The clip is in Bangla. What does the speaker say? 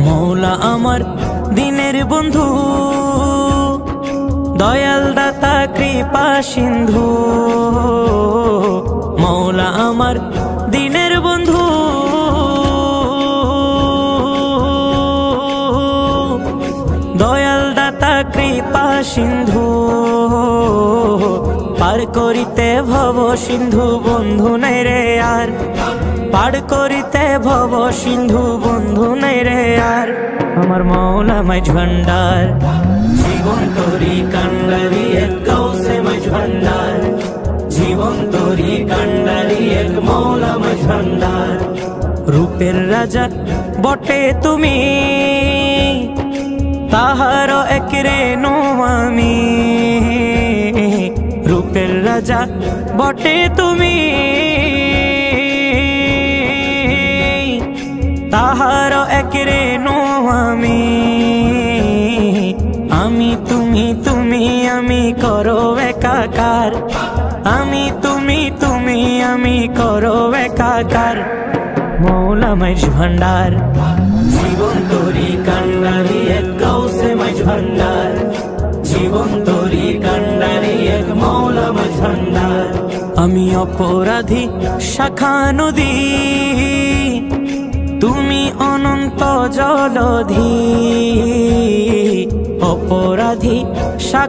মৌলা আমার দিনের বন্ধু, দয়াল দাতা কৃপা সিন্ধু। মৌলা আমার দিনের বন্ধু, দয়াল দাতা কৃপা সিন্ধু। পার করিতে ভব সিন্ধু বন্ধু নাই রে আর, পার করিতে ভব সিন্ধু বন্ধু নাই রে আর। আমার মৌলা মাঝ ভান্ডার, জীবন তোরি কান্ডারি এক কৌশে মাঝ ভান্ডার, জীবন তোরি কান্ডারি এক মৌলা মাঝ ভান্ডার। রূপের রাজা বটে তুমি, তাহার এক রেণু আমি। রূপের রাজা বটে তুমি, তাহার এক রেণু আমি। আমি তুমি তুমি আমি করো একাকার, আমি তুমি তুমি আমি করো একাকার। মৌলা মাঝ ভান্ডার, জীবন তোরি কান্ডারি এক কৌশে মাঝ ভান্ডার, জীবন তোরি কান্ডারি এক মৌলা মাঝ ভান্ডার। আমি অপরাধী শাখা নদী, তুমি অনন্ত জলধি। অপরাধী শাখা